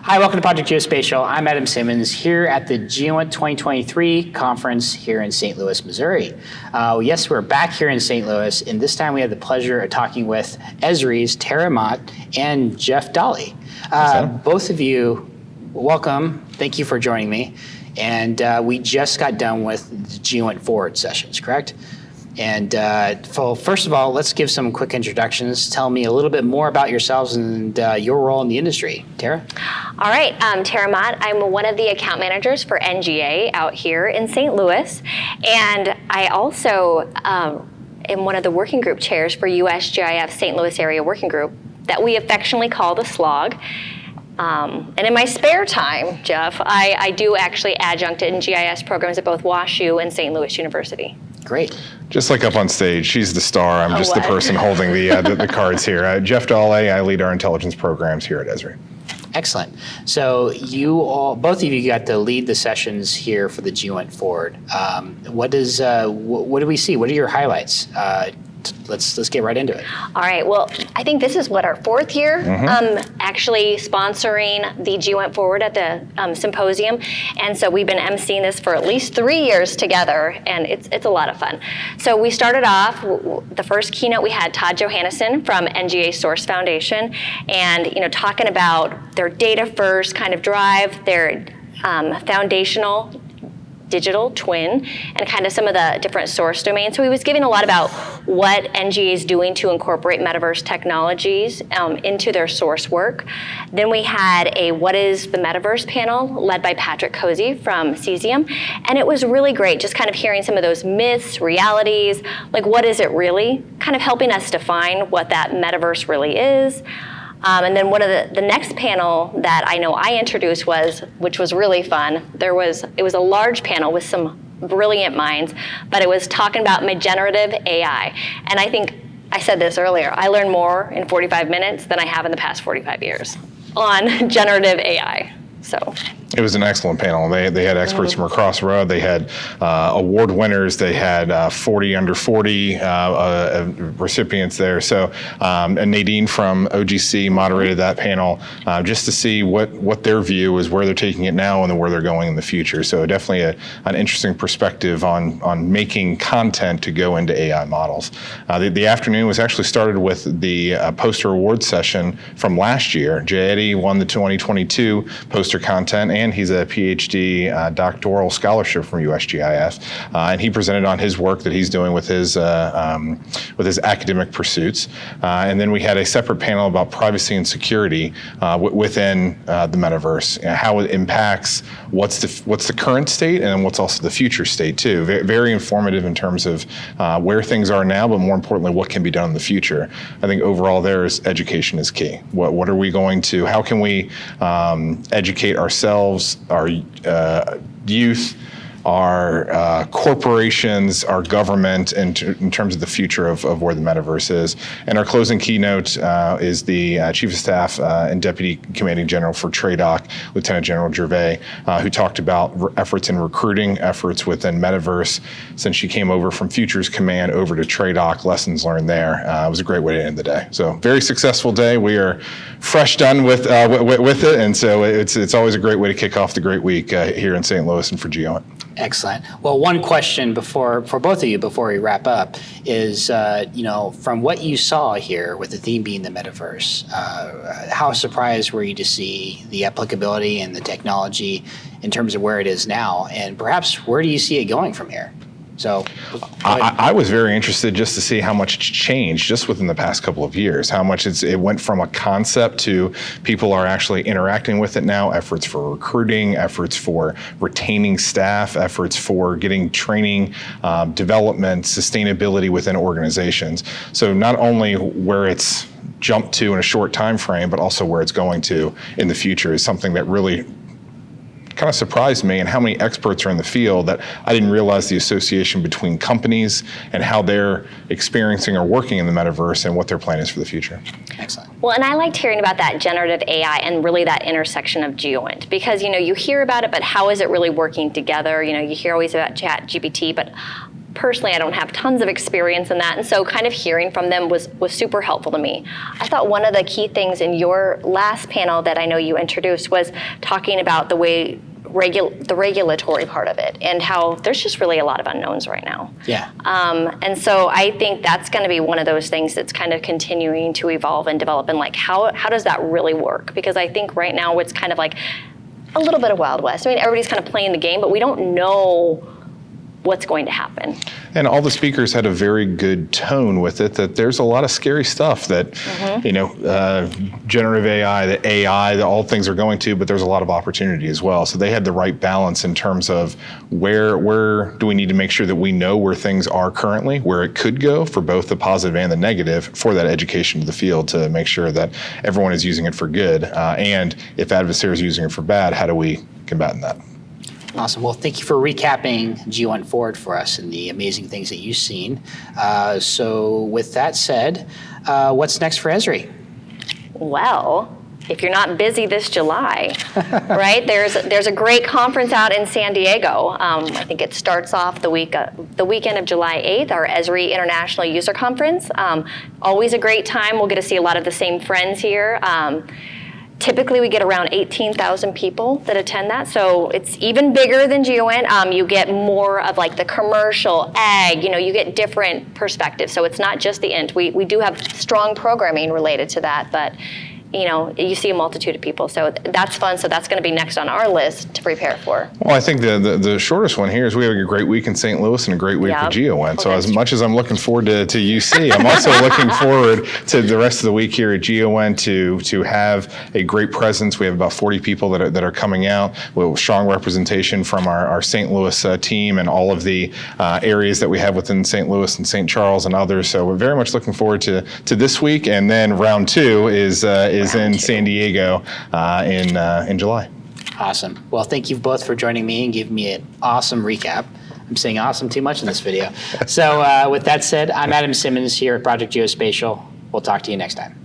Hi, welcome to Project Geospatial. I'm Adam Simmons here at the GEOINT 2023 conference here in St. Louis, Missouri. Yes, we're back here in St. Louis, and this time we have the pleasure of talking with Esri's Tara Mott and Jeff Dawley. Both of you, welcome. Thank you for joining me. And we just got done with the GEOINT Forward sessions, correct? And first of all, let's give some quick introductions. Tell me a little bit more about yourselves and your role in the industry. Tara? All right, Tara Mott. I'm one of the account managers for NGA out here in St. Louis. And I also am one of the working group chairs for USGIF St. Louis Area Working Group that we affectionately call the SLOG. And in my spare time, Jeff, I do actually adjunct in GIS programs at both WashU and St. Louis University. Great. Just like up on stage, she's the star. I'm just the person holding the cards here. Jeff Dawley, I lead our intelligence programs here at Esri. Excellent. So both of you got to lead the sessions here for the GEOINT Forward. What do we see? What are your highlights? Let's get right into it. All right. Well, I think this is our fourth year actually sponsoring the GEOINT Forward at the symposium, and so we've been emceeing this for at least 3 years together, and it's a lot of fun. So we started off the first keynote. We had Todd Johannesson from NGA Source Foundation, and talking about their data first kind of drive, their foundational digital twin, and kind of some of the different source domains. So he was giving a lot about what NGA is doing to incorporate Metaverse technologies into their source work. Then we had a What is the Metaverse panel led by Patrick Cozy from Cesium. And it was really great just kind of hearing some of those myths, realities, like what is it really? Kind of helping us define what that Metaverse really is. And then one of the next panel that I know I introduced which was really fun. It was a large panel with some brilliant minds, but it was talking about generative AI. And I think I said this earlier, I learned more in 45 minutes than I have in the past 45 years on generative AI. So it was an excellent panel. They had experts from across the road. They had award winners. They had 40 under 40 recipients there. So and Nadine from OGC moderated that panel just to see what their view is, where they're taking it now, and then where they're going in the future. So definitely an interesting perspective on making content to go into AI models. The afternoon was actually started with the poster award session from last year. Jay Eddy won the 2022 poster content, and he's a PhD doctoral scholarship from USGIF, and he presented on his work that he's doing with his academic pursuits. And then we had a separate panel about privacy and security within the metaverse, how it impacts what's the current state and what's also the future state too. Very informative in terms of where things are now, but more importantly, what can be done in the future. I think overall education is key. What are we going to? How can we educate ourselves, our youth, our corporations, our government, in terms of the future of where the metaverse is. And our closing keynote is the Chief of Staff and Deputy Commanding General for TRADOC, Lieutenant General Gervais, who talked about efforts in recruiting, efforts within Metaverse, since she came over from Futures Command over to TRADOC, lessons learned there. It was a great way to end the day. So very successful day. We are fresh done with it, and so it's always a great way to kick off the great week here in St. Louis and for GEOINT. Excellent. Well, one question for both of you before we wrap up is, from what you saw here with the theme being the metaverse, how surprised were you to see the applicability and the technology in terms of where it is now, and perhaps where do you see it going from here? So I was very interested just to see how much it's changed just within the past couple of years, how much it went from a concept to people are actually interacting with it now, efforts for recruiting, efforts for retaining staff, efforts for getting training, development, sustainability within organizations. So not only where it's jumped to in a short time frame, but also where it's going to in the future is something that really kind of surprised me, and how many experts are in the field that I didn't realize the association between companies and how they're experiencing or working in the metaverse and what their plan is for the future. Excellent. Well, and I liked hearing about that generative AI and really that intersection of GEOINT, because you hear about it, but how is it really working together? You hear always about ChatGPT, but personally, I don't have tons of experience in that, and so kind of hearing from them was super helpful to me. I thought one of the key things in your last panel that I know you introduced was talking about the way the regulatory part of it, and how there's just really a lot of unknowns right now. Yeah. And so I think that's going to be one of those things that's kind of continuing to evolve and develop, and like how does that really work? Because I think right now it's kind of like a little bit of Wild West. I mean, everybody's kind of playing the game, but we don't know what's going to happen. And all the speakers had a very good tone with it, that there's a lot of scary stuff that, generative AI, the AI, all things are going to, but there's a lot of opportunity as well. So they had the right balance in terms of where do we need to make sure that we know where things are currently, where it could go for both the positive and the negative, for that education to the field to make sure that everyone is using it for good. And if adversaries are using it for bad, how do we combat that? Awesome. Well, thank you for recapping GEOINT Forward for us and the amazing things that you've seen. So with that said, what's next for Esri? Well, if you're not busy this July, right? There's a great conference out in San Diego. I think it starts off the weekend of July 8th, our Esri International User Conference. Always a great time. We'll get to see a lot of the same friends here. Typically, we get around 18,000 people that attend that, so it's even bigger than GEOINT. You get more of like the commercial, ag, you get different perspectives. So it's not just the INT. We do have strong programming related to that, but you see a multitude of people, so that's fun. So that's going to be next on our list to prepare for. Well, I think the shortest one here is we have a great week in St. Louis and a great week for GEOINT. So as much as I'm looking forward to UC, I'm also looking forward to the rest of the week here at GEOINT to have a great presence. We have about 40 people that are coming out with strong representation from our St. Louis team and all of the areas that we have within St. Louis and St. Charles and others. So we're very much looking forward to this week, and then round two is in San Diego in July. Awesome. Well, thank you both for joining me and giving me an awesome recap. I'm saying awesome too much in this video. So with that said, I'm Adam Simmons here at Project Geospatial. We'll talk to you next time.